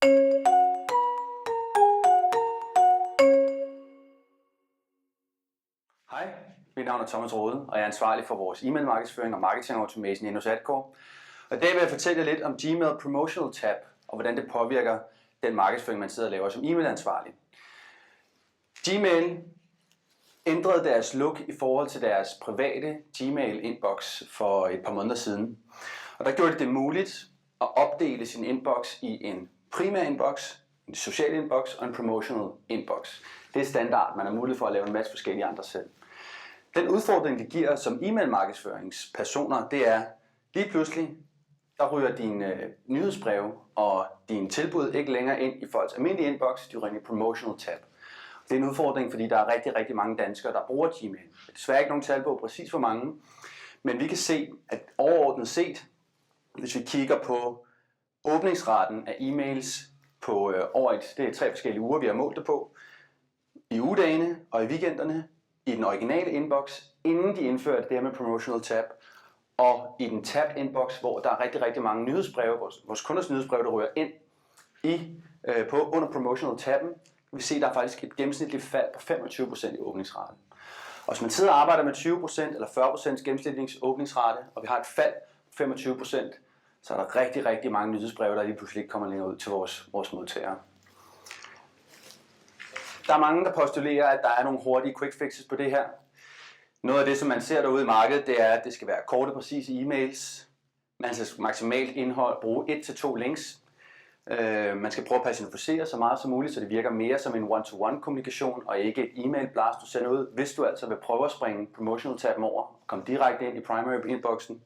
Hej, mit navn er Thomas Rode, og jeg er ansvarlig for vores e-mail markedsføring og marketing automation i Innos Adcore. Og i dag vil jeg fortælle jer lidt om Gmail Promotional Tab, og hvordan det påvirker den markedsføring, man sidder og laver som e-mail-ansvarlig. Gmail ændrede deres look i forhold til deres private Gmail-inbox for et par måneder siden. Og der gjorde det muligt at opdele sin inbox i en primær inbox, en social inbox og en promotional inbox. Det er standard, man har mulighed for at lave en masse forskellige andre selv. Den udfordring, det giver som e-mail markedsføringspersoner, det er lige pludselig, der ryger dine nyhedsbreve og dine tilbud ikke længere ind i folks almindelige inbox, de ryger ind i promotional tab. Det er en udfordring, fordi der er rigtig mange danskere, der bruger Gmail. Det er desværre ikke nogen tal på præcis hvor mange, men vi kan se, at overordnet set, hvis vi kigger på åbningsraten af e-mails på det er 3 forskellige uger, vi har målt det på, i ugedagene og i weekenderne, i den originale inbox, inden de indførte det her med promotional tab, og i den tab inbox, hvor der er rigtig mange nyhedsbreve, vores kunders nyhedsbreve, der ryger ind under promotional tabben. Vi ser, der er faktisk et gennemsnitligt fald på 25% i åbningsraten. Og hvis man sidder og arbejder med 20% eller 40% gennemsnitlig åbningsrate, og vi har et fald på 25%, så er der rigtig mange nyhedsbreve, der lige pludselig ikke kommer længere ud til vores modtagere. Der er mange, der postulerer, at der er nogle hurtige quick fixes på det her. Noget af det, som man ser derude i markedet, det er, at det skal være korte, præcise e-mails. Man skal maksimalt indhold bruge 1-2 links. Man skal prøve at personificere så meget som muligt, så det virker mere som en one-to-one kommunikation, og ikke et e-mail blast, du sender ud, hvis du altså vil prøve at springe promotional tabben over og komme direkte ind i primary inboxen.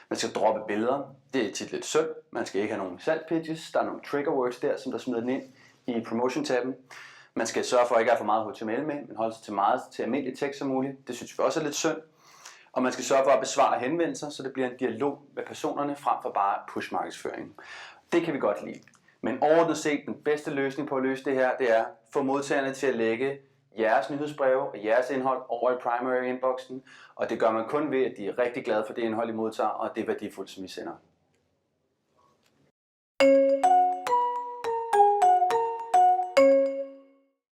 Man skal droppe billeder. Det er tit lidt synd. Man skal ikke have nogen salg pitches. Der er nogle trigger words der, som der smider den ind i promotion tabben. Man skal sørge for at ikke have for meget HTML med, men holde sig til almindelig tekst som muligt. Det synes vi også er lidt synd. Og man skal sørge for at besvare henvendelser, så det bliver en dialog med personerne frem for bare push-markedsføring. Det kan vi godt lide. Men overordnet set, den bedste løsning på at løse det her, det er at få modtagerne til at lægge jeres nyhedsbreve og jeres indhold over i primary inboxen. Og det gør man kun ved, at de er rigtig glade for det indhold, I modtager, og det er værdifuldt, som I sender.